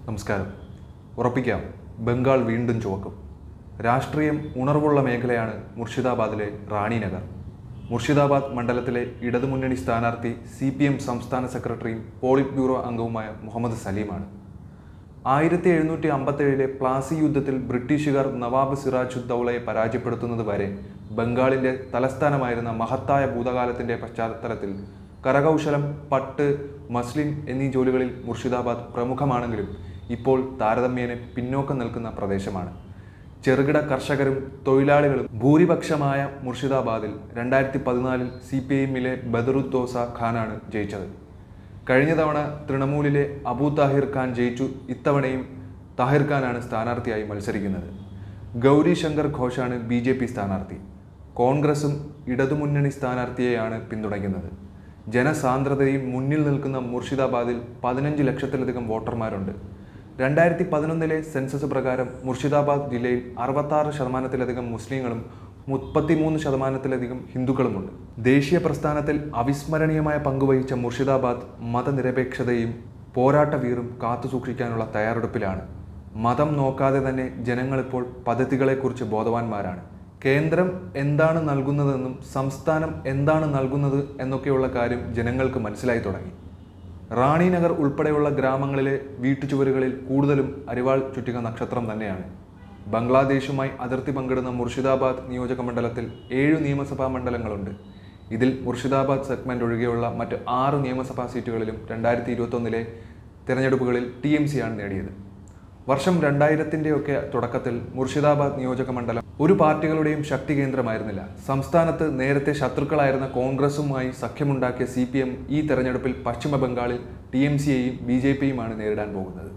നമസ്കാരം. ഉറപ്പിക്കാം, ബംഗാൾ വീണ്ടും ചുവക്കും. രാഷ്ട്രീയം ഉണർവുള്ള മേഖലയാണ് മുർഷിദാബാദിലെ റാണിനഗർ. മുർഷിദാബാദ് മണ്ഡലത്തിലെ ഇടതുമുന്നണി സ്ഥാനാർത്ഥി CPM സംസ്ഥാന സെക്രട്ടറിയും പോളിറ്റ് ബ്യൂറോ അംഗവുമായ മുഹമ്മദ് സലീമാണ്. 1757 പ്ലാസി യുദ്ധത്തിൽ ബ്രിട്ടീഷുകാർ നവാബ് സിറാജുദ്ദൗളയെ പരാജയപ്പെടുത്തുന്നത് വരെ ബംഗാളിൻ്റെ തലസ്ഥാനമായിരുന്ന മഹത്തായ ഭൂതകാലത്തിൻ്റെ പശ്ചാത്തലത്തിൽ കരകൗശലം, പട്ട്, മസ്ലിൻ എന്നീ ജോലികളിൽ മുർഷിദാബാദ് പ്രമുഖമാണെങ്കിലും ഇപ്പോൾ താരതമ്യേന പിന്നോക്കം നിൽക്കുന്ന പ്രദേശമാണ്. ചെറുകിട കർഷകരും തൊഴിലാളികളും ഭൂരിപക്ഷമായ മുർഷിദാബാദിൽ 2014 CPIMലെ ബദറുദ്ദോസ ഖാനാണ് ജയിച്ചത്. കഴിഞ്ഞ തവണ തൃണമൂലിലെ അബു താഹിർ ഖാൻ ജയിച്ചു. ഇത്തവണയും താഹിർ ഖാനാണ് സ്ഥാനാർത്ഥിയായി മത്സരിക്കുന്നത്. ഗൗരി ശങ്കർ ഘോഷാണ് BJP സ്ഥാനാർത്ഥി. കോൺഗ്രസും ഇടതുമുന്നണി സ്ഥാനാർത്ഥിയെയാണ് പിന്തുണയ്ക്കുന്നത്. ജനസാന്ദ്രതയിൽ മുന്നിൽ നിൽക്കുന്ന മുർഷിദാബാദിൽ 15 ലക്ഷത്തിലധികം വോട്ടർമാരുണ്ട്. 2011 സെൻസസ് പ്രകാരം മുർഷിദാബാദ് ജില്ലയിൽ 66% മുസ്ലിങ്ങളും 33% ഹിന്ദുക്കളുമുണ്ട്. ദേശീയ പ്രസ്ഥാനത്തിൽ അവിസ്മരണീയമായ പങ്കുവഹിച്ച മുർഷിദാബാദ് മതനിരപേക്ഷതയും പോരാട്ട വീറും കാത്തുസൂക്ഷിക്കാനുള്ള തയ്യാറെടുപ്പിലാണ്. മതം നോക്കാതെ തന്നെ ജനങ്ങളിപ്പോൾ പദ്ധതികളെക്കുറിച്ച് ബോധവാന്മാരാണ്. കേന്ദ്രം എന്താണ് നൽകുന്നതെന്നും സംസ്ഥാനം എന്താണ് നൽകുന്നത് എന്നൊക്കെയുള്ള കാര്യം ജനങ്ങൾക്ക് മനസ്സിലായി തുടങ്ങി. റാണിനഗർ ഉൾപ്പെടെയുള്ള ഗ്രാമങ്ങളിലെ വീട്ടുചുവരുകളിൽ കൂടുതലും അരിവാൾ ചുറ്റിക നക്ഷത്രം തന്നെയാണ്. ബംഗ്ലാദേശുമായി അതിർത്തി പങ്കിടുന്ന മുർഷിദാബാദ് നിയോജക മണ്ഡലത്തിൽ 7 നിയമസഭാ മണ്ഡലങ്ങളുണ്ട്. ഇതിൽ മുർഷിദാബാദ് സെഗ്മെന്റ് ഒഴികെയുള്ള മറ്റ് 6 നിയമസഭാ സീറ്റുകളിലും 2021 തിരഞ്ഞെടുപ്പുകളിൽ TMC ആണ് നേടിയത്. വർഷം 2000-ന്റെ തുടക്കത്തിൽ മുർഷിദാബാദ് നിയോജക മണ്ഡലം ഒരു പാർട്ടികളുടെയും ശക്തി കേന്ദ്രമായിരുന്നില്ല. സംസ്ഥാനത്ത് നേരത്തെ ശത്രുക്കളായിരുന്ന കോൺഗ്രസുമായി സഖ്യമുണ്ടാക്കിയ CPM ഈ തെരഞ്ഞെടുപ്പിൽ പശ്ചിമ ബംഗാളിൽ TMCയെയും BJPയുമാണ് നേരിടാൻ പോകുന്നത്.